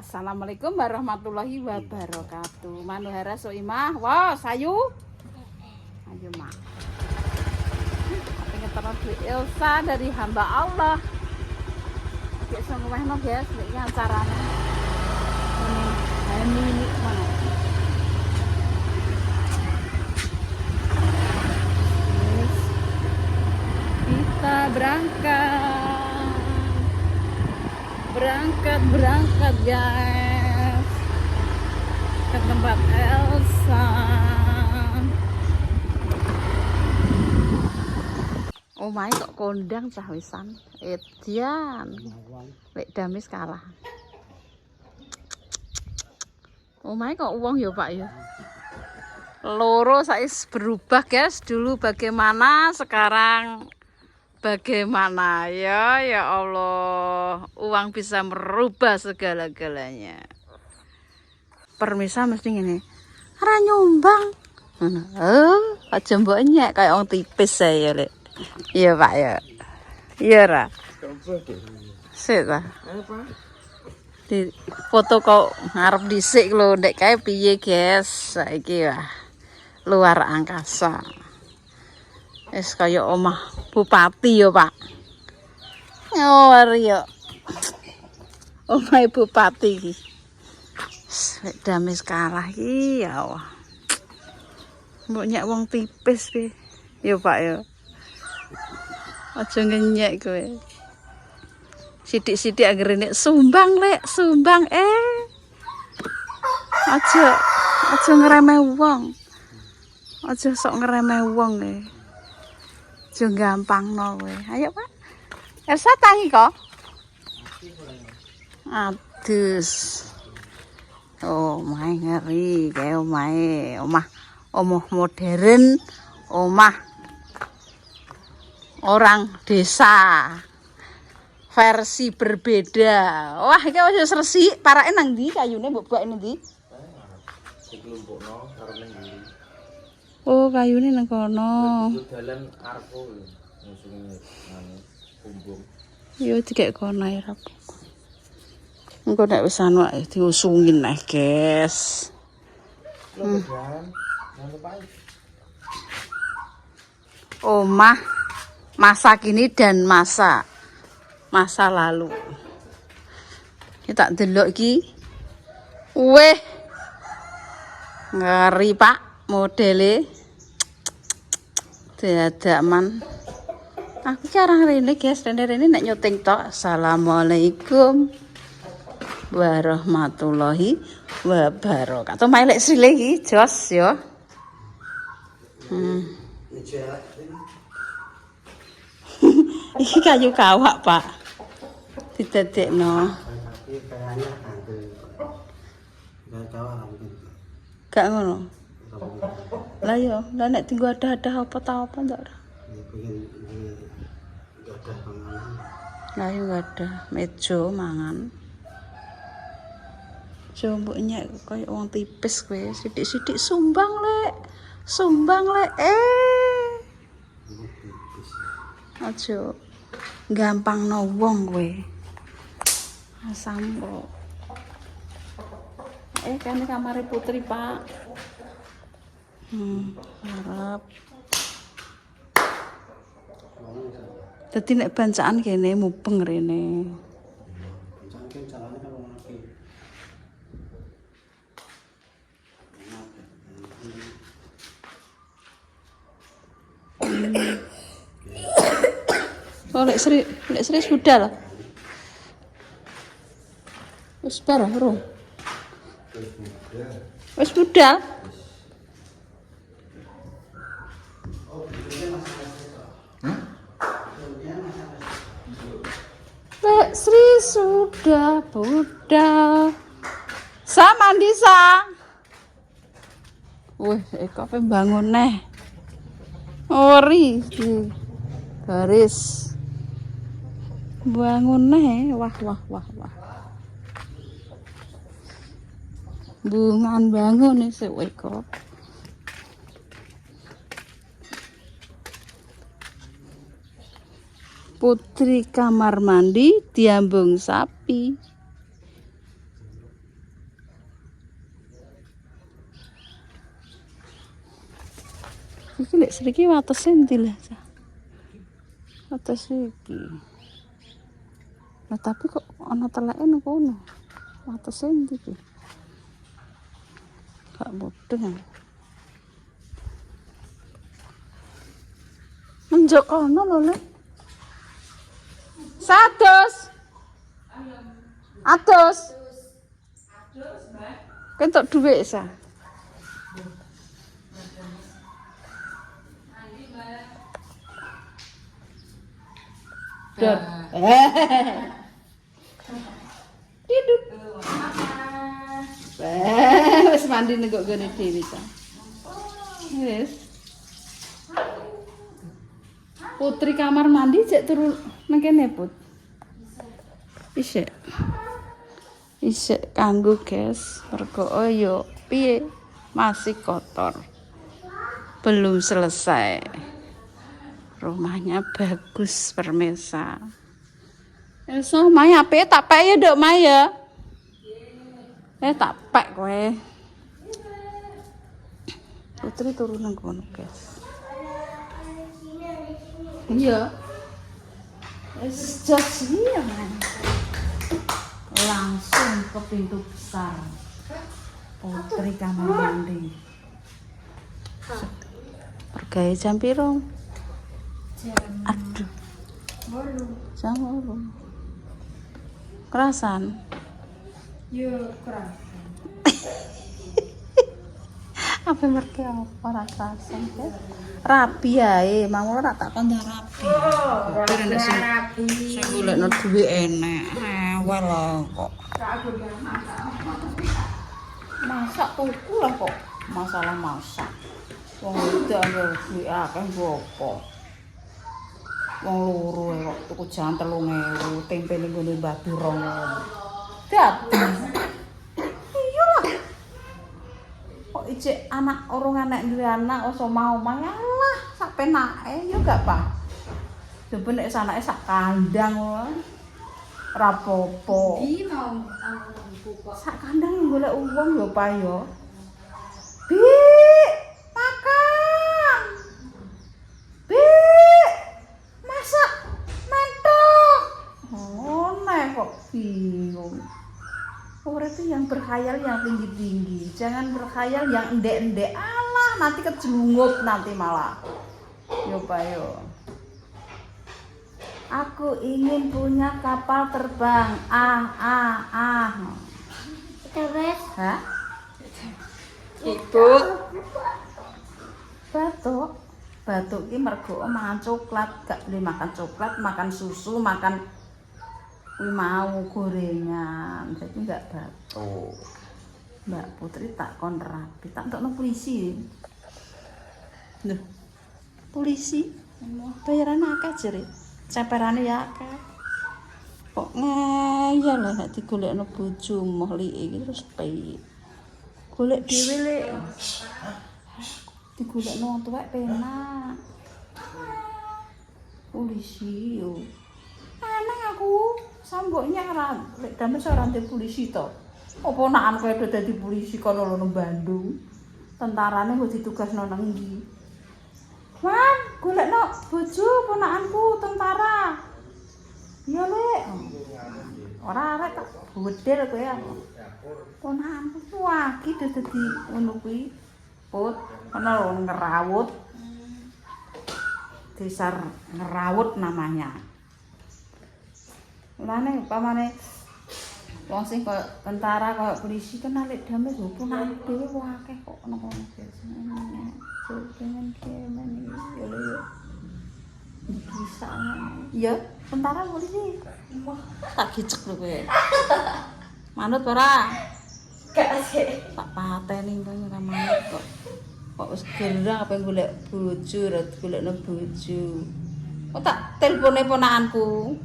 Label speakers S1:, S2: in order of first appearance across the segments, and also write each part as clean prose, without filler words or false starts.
S1: Assalamualaikum warahmatullahi wabarakatuh. Manuhara Soimah. Wah, sayu. Ayo, Mak. Pengen terus Elsa dari hamba Allah. Oke, semua guys, ini acaranya. Ini mana? Yes. Kita berangkat guys ke tempat Elsa. Omahe kok kondang cah wisan edian lek damis kalah. Omahe kok uang ya Pak ya. Loro sais berubah guys, dulu bagaimana, sekarang bagaimana ya, ya Allah, uang bisa merubah segala-galanya. Permisa mesti gini, ora nyumbang. Aja mbok nyek kayak wong tipis saya lek. Iya Pak ya. Iya ra. Sik ta. Di foto kok ngarep dhisik lho, ndek kae piye guys? Saiki wah luar angkasa. Es kaya omah bupati ya Pak. Oh yo. Omah bupati iki. Wis damis kalah iki ya Allah. Mbok nyek wong tipis piye? Ya Pak ya. Aja ngenyek kowe. Sithik-sithik anggere nek sumbang lek, sumbang Aja ngremeh wong. Aja sok ngremeh wong e. Aja gampangno kowe. Ayo Pak. Elsa tangi kok. Adus. Oh, main ngeri kayak omah modern, omah orang desa. Versi berbeda. Wah, iki wis resik, parake nang ndi kayune mbok buake nang ndi?
S2: Dikelompokno karo ning ndi.
S1: Oh, kayune nang kono.
S2: Dalan arpo musunge anu bumbung.
S1: Yo dikek kono ae ra. Engko nek wis anu diusungin neh, guys. Omah masa kini dan masa lalu. Kita delok iki. Weh. Ngeri Pak modele. Dadaman. Aku jarang rene guys, rene nek nyuting tok. Assalamualaikum warahmatullahi wabarakatuh. Mailek srile iki jos ya. Iki kayu kawak, Pak. Didadekno. Gak ngono. Lah yo, lah nek tinggu ada apa ta apa ndak ora. Lah yo gak ada meja mangan. Coba nyek koyo wong tipis kowe, sithik-sithik sumbang lek. Aja gampangno wong kowe. Asam kok. Kene kamare putri, Pak. Harap. Dadi nek bancaan kene mubeng rene. Oh, lek Sri sudah lah. Wis parah, Ro. Wis budal. Lek Sri sudah budal. Sa mandi sa. Wih, kok bangun neh. Ori garis. Bangun neh. Wah. Bungan bangun sik kok. Putri kamar mandi diambung sapi. Iki lek sriki watese endi lah, Cah? Wates iki. Lah tapi kok ana teleke nang kono. Watese endi iki? Gak mudeng. Menjok kono lho, Lek. Satus. Atus. Kentok dhuwit sa. Dor. Tiduk. Wes mandi nek kok gene dhewe ta. Wes. Putri kamar mandi cek turu nang kene, Put. Isik. Isik kanggo, guys. Mergo yo piye masih kotor. Belum selesai. Rumahnya bagus, permesa. So, Maya ape tak pek ya, Dok Maya. Tak pek kowe. Putri turun nang kono, guys. Iya. Wis jos iya, Man. Langsung ke pintu besar. Putri kamar mandi. Pergawe jam piro? Aduh. Jam 8. Kerasan.
S3: Yo, kerasan.
S1: Apa merke apa ra kerasan, guys? Rapi ae, mau ora tak kon rapi.
S3: Rapi.
S1: Sing golekno duwe enek. Ewel kok. Masak tuku lah kok. Masalah masak. Wong itu anggere duwe akeh apa? Wong loro kok tuku jan 3.000, tempe ning gone Mbah Durong. Dadi. Iyalah. Kok ijek anak urung anak duwe anak oso mau malah sak penake yo gak apa. Coba nek sanake sak kandang ora apa-apa.
S3: Iki mau kok.
S1: Sak kandang golek uang yo Pak yo. Bi, makan. Bi, masak mentok. Oh, nek kok bingung. Urip yang berkhayal yang tinggi-tinggi, jangan berkhayal yang endek-endek. Alah, nanti kejelungup nanti malah. Yo Pak yo. Aku ingin punya kapal terbang.
S3: Terus
S1: Hah?
S3: Ibu
S1: Batuk. Batuk iki mergo mangan coklat, gak boleh makan coklat, makan susu, makan kuwi mau gorengan. Jadi enggak batuk. Mbak Putri tak kon rapi, tak entukno polisi. Loh. Polisi? Bayaran akeh jere. Ceperane ya akeh. Kok ngeyel lah nek digolekno bojo moh liki iki terus piye? Golek dhewe lek. Digolekno wong tuwek penak. Polisi yo. Aneh aku samboknya ora lek damel ora ndek polisi to. Apa ponakan kowe do dadi polisi kono lho nang Bandung. Tentarane kok ditugasno nang ndi? Man, golekno bojo ponakanku tentara. Iya, Lek. Ora arek tak bedel kowe ya. Ponakanku wagi dadi ngono kuwi. Put, ana lho ngerawut. Desar ngerawut namanya. Mulane pamane wong sing koyo tentara koyo polisi kan nek damel yo ponakan dhewe akeh kok ana kono biasane. Pengen kemen yo lho. Bisa. Ya, tentara polisi. Wah, tak gicek lho kowe. Manut ora?
S3: gak sih.
S1: Tak pateni kok ora manut kok. Kok wis gerang apa golek bojo, ora golekno bojo. Kok tak telpone ponakanku.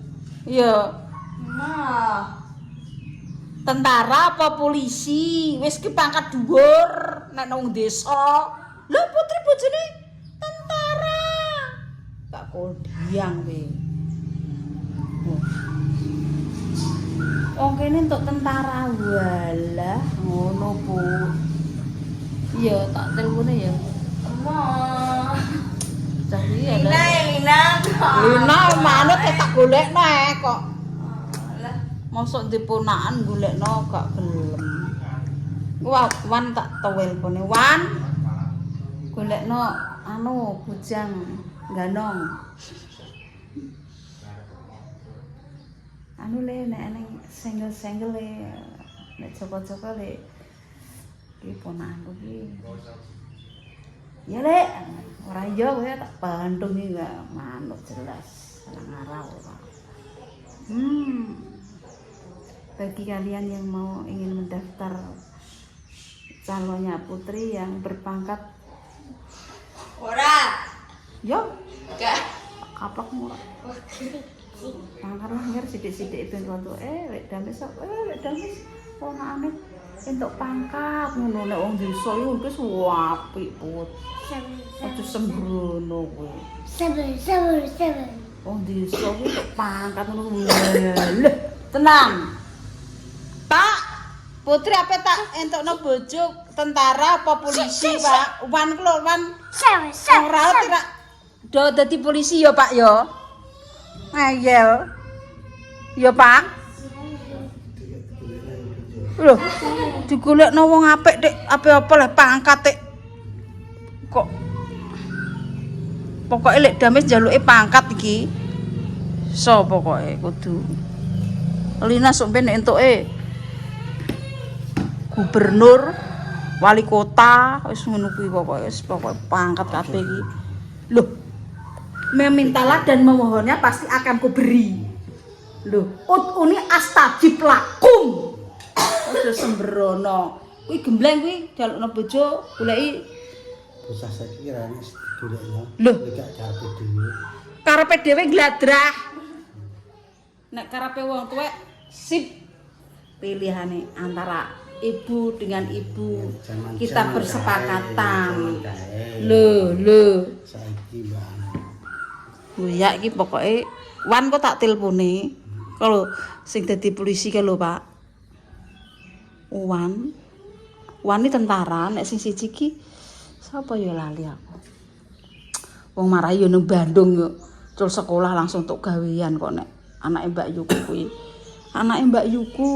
S1: Iya.
S3: Nah,
S1: Tentara apa polisi? Wis ki pangkat dhuwur nek nang desa. Lho Putri bojone tentara. Gak kodiang kowe. Wong kene entuk tentara walah ngono, Bu. Iya, tak telpone ya. Cari ya.
S3: Lina.
S1: Lina manut tak golekno kok. Mosok diponakan golekno gak gelem. Wah, Wan tak towel pone. Wan. Golekno anu bujang ganong. Anu le nek nang single-single le nek Joko-Joko le iki ponakanku iki. Ya le, ora iya kowe tak bandung iki gak manut jelas. Ngarau ora. Bagi kalian yang mau ingin mendaftar calonnya putri yang berpangkat
S3: Ora.
S1: yo
S3: Enggak.
S1: kaplok murah pangkat lahir sidik-sidik itu waktu lek dames ponakane entuk pangkat ngono nek wong desa yo wis apik put aja sembrono kowe
S3: Sabar.
S1: wong desa kuwi entuk pangkat ngono lho tenang Pak Putri apa tak entukno bojo tentara apa polisi Pak Wan ku lho Wan ora tidak do dadi polisi ya Pak ya ngeyel ya Pak lho digolekno wong apik Dik apa lah pangkat Dik kok pokoke lek dames njaluke pangkat iki so pokoke kudu Lina sok ben entuke gubernur wali kota wis ngono kuwi pokoke wis pokoke pangkat kabeh iki lho memintalah dan memohonnya pasti akan kuberi lho utuni astajib lakum aja sembrono kuwi gembleng kuwi jalukno bojo goleki
S4: bocah saiki ra wis digolekno
S1: lho
S4: gak karepe dhewe
S1: karepe dhewe gladrah nek karepe wong tuwek sip pilihane antara ibu dengan ibu kita bersepakatan lho
S4: saiki mbak
S1: ya iki pokoke Wan kok tak telpone kalau sing dadi polisi ka lho Pak Wan iki tentara nek sing siji iki sapa ya lali aku wong marah yo nang Bandung yo cul sekolah langsung tuk gawean kok nek anake Mbak Yuku kuwi anake Mbak Yuku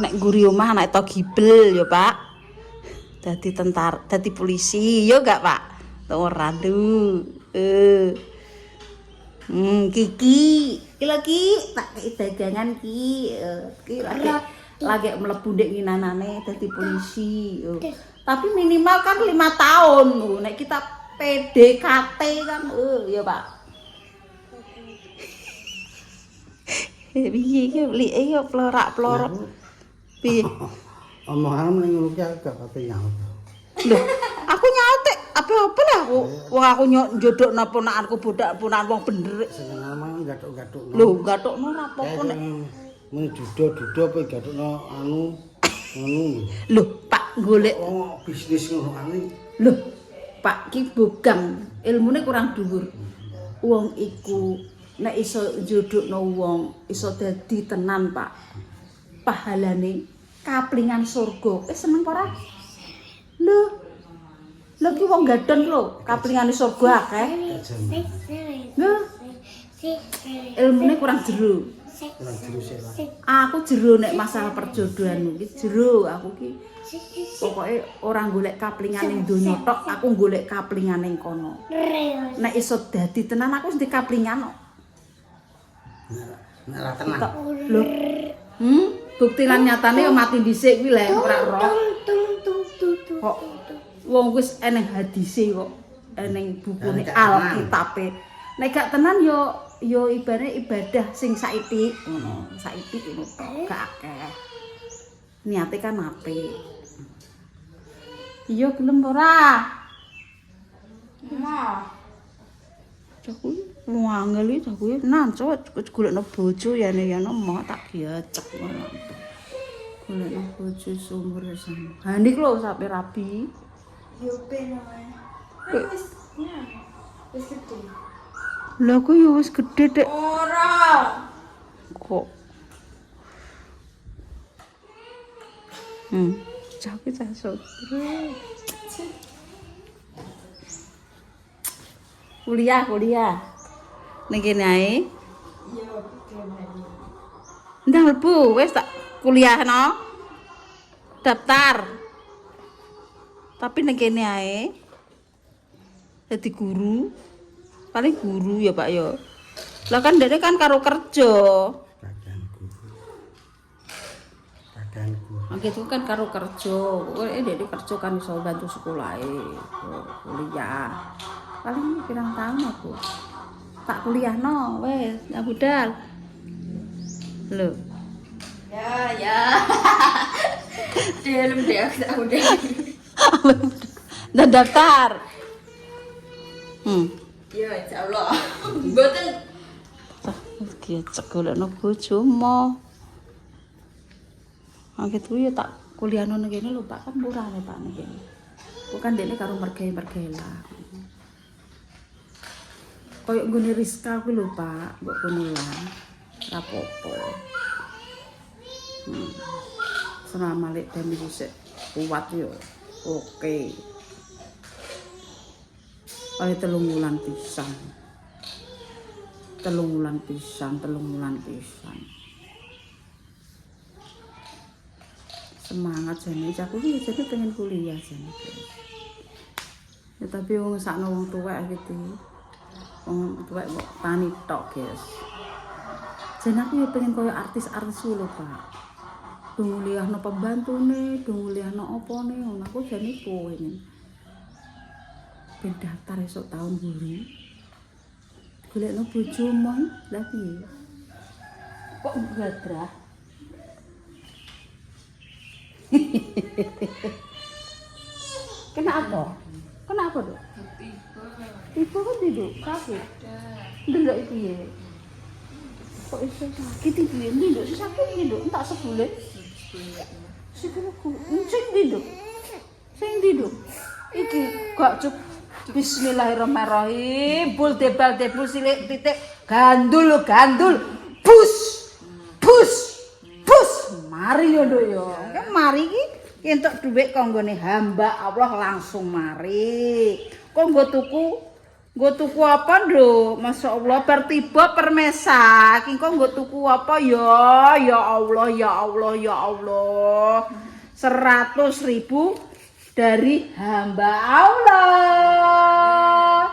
S1: nek nguri omah anak to gibel ya Pak dadi tentara dadi polisi yo gak Pak ora ndu Kiki lagi tak kei dagangan ki lagi mlebu ndek nginanane dadi polisi tapi minimal kan 5 tahun nek kita PDKT kan ya Pak piye iki like yo plorak-plorok piye
S4: omongan ning ngono ki gak pati nyaut
S1: lho aku nyautek apa lah aku wong aku njodhokno ponakanku bodak-ponakan wong bener
S4: seneng omong gathuk-gathuk
S1: lho gathukno ora apa-apa nek
S4: men judo pe gathukno anu ngono
S1: lho Pak golek
S4: bisnis ngono ane
S1: lho Pak ki bogang ilmune kurang dhuwur wong iku nek iso njodhokno wong iso dadi tenan Pak pahalane kaplingan surga seneng ora lho ki wong gadon lho kaplingane surga akeh lho ilmune kurang jero aku jero nek masalah perjodohan iki jero aku ki pokoke ora golek kaplingan ning donya tok aku golek kaplingan ning kono nek iso dadi tenan aku wis kaplingan kok
S4: nek ora tenan
S1: lho bukti lan nyatane yo mati dhisik kuwi lho ora roh kok wong wis eneng hadise kok eneng bukune Alkitabe nek gak tenan yo ibaratnya ibadah sing saithik ngono saithik ngono gak akeh niate kan apik iya gelem ora
S3: Ma.
S1: Jaku wangel iki jaku nan golekno bojo yane mau tak giacek ngono golekno bojo sumber sana ha niki lho sampe rabi
S3: Yo ben ae. Wis gede.
S1: Lha aku yo wis gedhe Dik.
S3: Ora.
S1: Kok. bocah ki cah sotro. Kuliah. Ning kene ae. Ndang mlebu wis tak kuliahno. Daftar. Tapi ning kene ae. Dadi guru. Paling guru ya, Pak ya. Lah kan dene kan karo kerja. Gitu kan karo kerja. Dene kerja kan iso bantu sekolahe. Kuliah. Paling pirang tahun aku. Tak kuliahno wis, ya budal. Lho.
S3: Ya. Dalam dia tak udah.
S1: Dan daftar.
S3: Ya, insyaallah. Mboten
S1: Ki cek golekno bojomu. Gitu ya tak kuliahno ning kene lho Pak, kan murah nih Pak ning kene. Bukan dene karo mergawe lah. Koyok nggone Rizka kuwi lho Pak, mbok kono lah. Rapopo. Selama lek dan sik kuat yo. Oke. Oleh 3 wulan pisan. 3 wulan pisan. Semangat jane aku iki jadi pengen kuliah jane. Ya tapi wong sakno wong tuwek gitu. Wong tuwek kok tani tok, guys. Jane aku ya pengen koyo artis-artis lho, Pak. Nguliahno pembantune, nguliahno opone, ngono aku jane pengen. Ben daftar esuk tahun guru. Golekno bojomu lha piye? Kok gadrah? Kenapa, Dok? Tiba kan duduk, sakit. Ndelok iki ya. Kok iso sakit iki? Nduk sing sakit iki, Dok. Entak sebulan. Sikilku, sing nduk. Iki gak cuk. Bismillahirrahmanirrahim. Bul debal silik titik gandul. Bus. Mari yo Nduk yo. Kan mari iki entuk dhuwit kanggone hamba Allah langsung mari. Kok nggo tuku apa Nduk? Masyaallah bar tiba permesa. Iki kok nggo tuku apa ya? Ya Allah. 100.000 dari hamba Allah.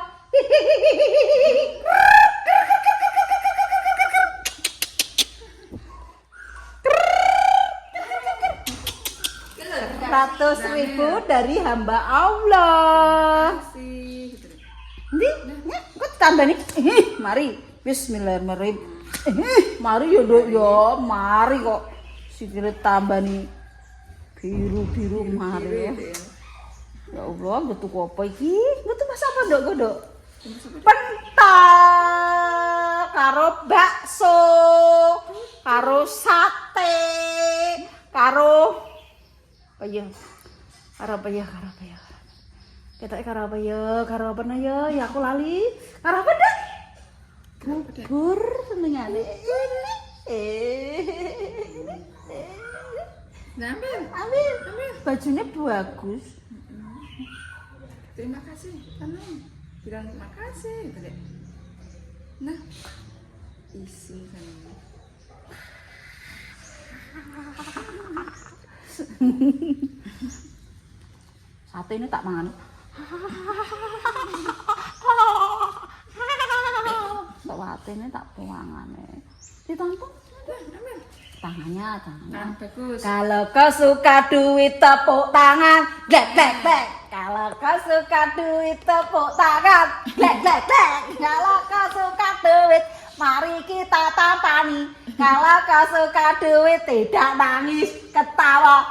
S1: Ratus ribu dari hamba Allah. Ndi, kok tambah nih? Mari, Bismillahirrahmanirrahim. Mari yo Nduk yo, mari kok sikile tambah nih biru mari. Ya Allah, gue tuku apa iki? Gue tuku apa Nduk? Pentol, karo bakso, karo sate, karo apa ya? Kita karo apa ya? Ya aku lali. Karo apa dah? Bubur senengane. Ambil. Bajunya bagus.
S3: terima kasih, tenang. Bilang terima kasih, gitu deh. Nah, isi kan.
S1: Sate ini tak mangan. Sate ini tak mangan. Ditampung. Tangannya.
S3: Bagus.
S1: Kalau kau suka duit tepuk tangan, glek. Kalau kau suka duit tepuk tangan, glek. Kalau kau suka duit, mari kita tampani. Kalau kau suka duit, tidak nangis, ketawa.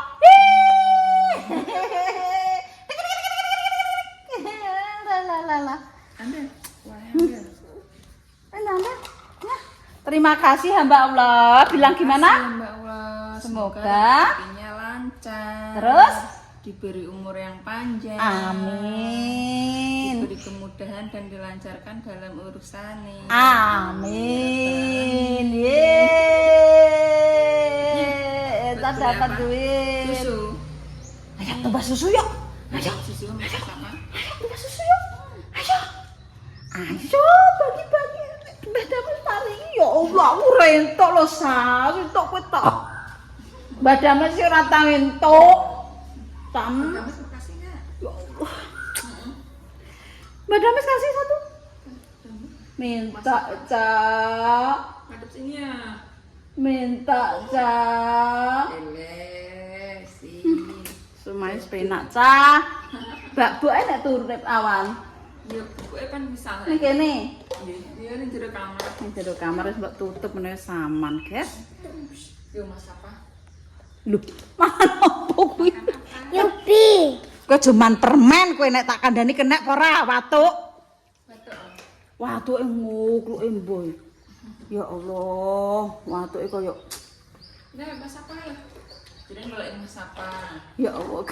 S3: Ambil.
S1: Terima kasih hamba Allah. Bilang gimana?
S3: Mbak Allah.
S1: Semoga
S3: rezekinya lancar.
S1: Terus
S3: diberi umur yang panjang.
S1: amin.
S3: Diberi kemudahan dan dilancarkan dalam urusannya.
S1: Amin. Yeay. Tak dapat duit.
S3: Susu.
S1: Tumbas susu yuk. Ayo.
S3: Susu sama.
S1: Tumbas susu yuk. Ayo. Ayo bagi-bagi. Mbah Damel paringi ya Allah, aku rentok lho Sa, entuk kowe tok. Mbah Damel sih ora tau entuk. Tam.
S3: Makasih enggak?
S1: Ya Allah. Mbak Dames kasih satu. Minta Cak.
S3: Ngadep sini ya.
S1: Minta Cak.
S3: Si.
S1: Sumais penak Cak. Mbak Bu enak turun awan.
S3: Ya, gue kan bisa.
S1: Ning kene.
S3: Iya, ini jero kamar.
S1: Ning jero kamar wis mbok tutup meneh saman, Guys.
S3: Yo Mas apa?
S1: Lho, mangan opo kuwi? Yupi. Kowe cuman permen kowe nek tak kandhani kena apa ora, watuk.
S3: Betul.
S1: Watuke ngukluke mboy. Ya Allah, watuke koyo
S3: Nah, Mas apa ya? Jadi ngelain Mas apa?
S1: ya Allah.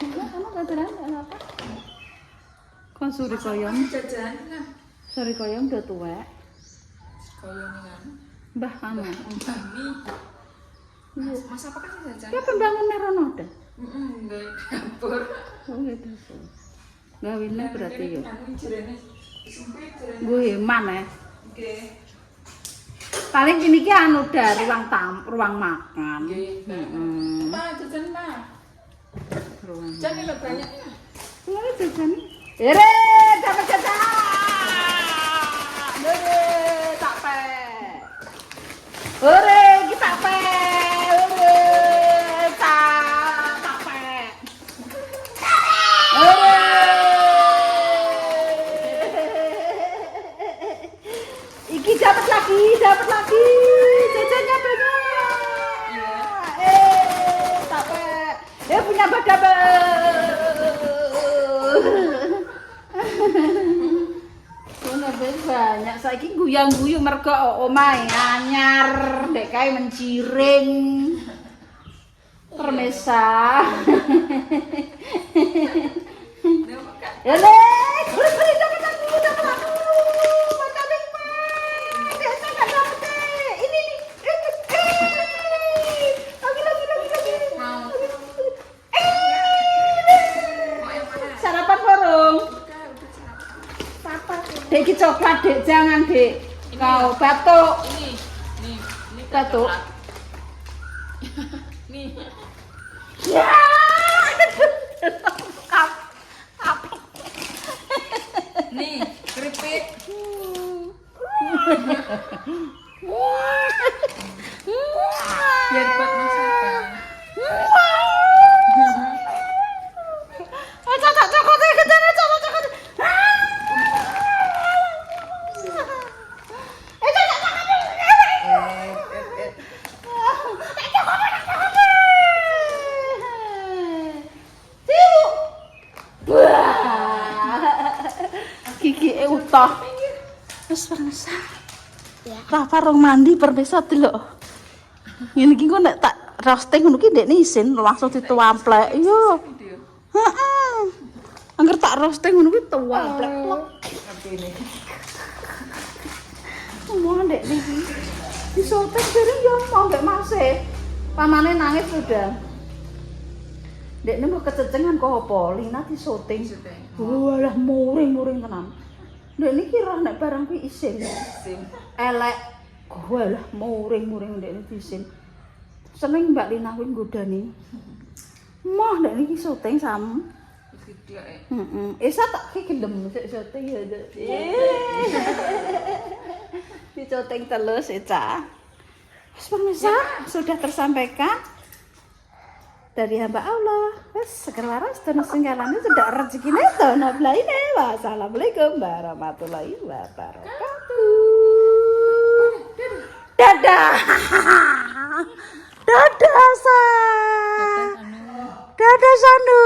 S1: Kamu kataran apa? Kon suri koyong,
S3: Jajan nah.
S1: suri koyong udah tuwek.
S3: Kau yang kan.
S1: Mbah anu.
S3: Mbak Mas apa kan jajan?
S1: Ya pembangun merono dah.
S3: Enggak dapur.
S1: Oh gitu. Gawine berarti ya.
S3: Anu jerene. Sempit jerene.
S1: Gue mana?
S3: Oke.
S1: Paling ini ki anu dah ruang makan.
S3: Nggih. Pak, jajan Pak.
S1: Ruang.
S3: Jajan lo banyaknya.
S1: Mulai jajan. Ere, dapat jajan. Dede, tak pe. Ore, kita pe. Ore, tak pe. Ore. Iki dapat lagi. Jajannya banyak. Tak pe. Dia punya banyak. Saiki guyang-guyu mergo omahe anyar, ndek kae menciring. Permesa. Ya le, beri dapat aku. Macam apa? Biasa enggak dapat. Ini. Lagi.
S3: Mau.
S1: Sarapan borong. Dek iki coklat, Dek. Jangan, Dek. Kau batuk.
S3: Ini
S1: Batuk.
S3: coklat. Nih.
S1: Ya.
S3: Nih, keripik. Biar buat masakan.
S1: Gigi utah. Wis permisa. Rafa rong mandi permisa delok. Ngene iki kok nek tak roasting ngono ki ndekne isin langsung dituamplek. Yo. Heeh. Angger tak roasting ngono ki tuamplek. Mau ndek niki. Disotek dari yo mau ndek Mase. Pamane nangis sudah. Ndekne mau kececengan kok apa? Lina disoting. Walah muring-muring tenan. Ndek niki roh nek barang kuwi isin. Elek. Walah muring-muring ndekne disin. Seneng Mbak Lina kuwi nggodani. Mah ndek niki syuting sam. Heeh. Esa tak gelem sik syuting ya. Dicoting telus Eca. Wis pemirsa, sudah tersampaikan dari hamba Allah. Wis seger waras dono singgalane sudah rezekine dono blaine. Wassalamualaikum warahmatullahi wabarakatuh. Dadah. Dadah Sa. Dadah Sandu.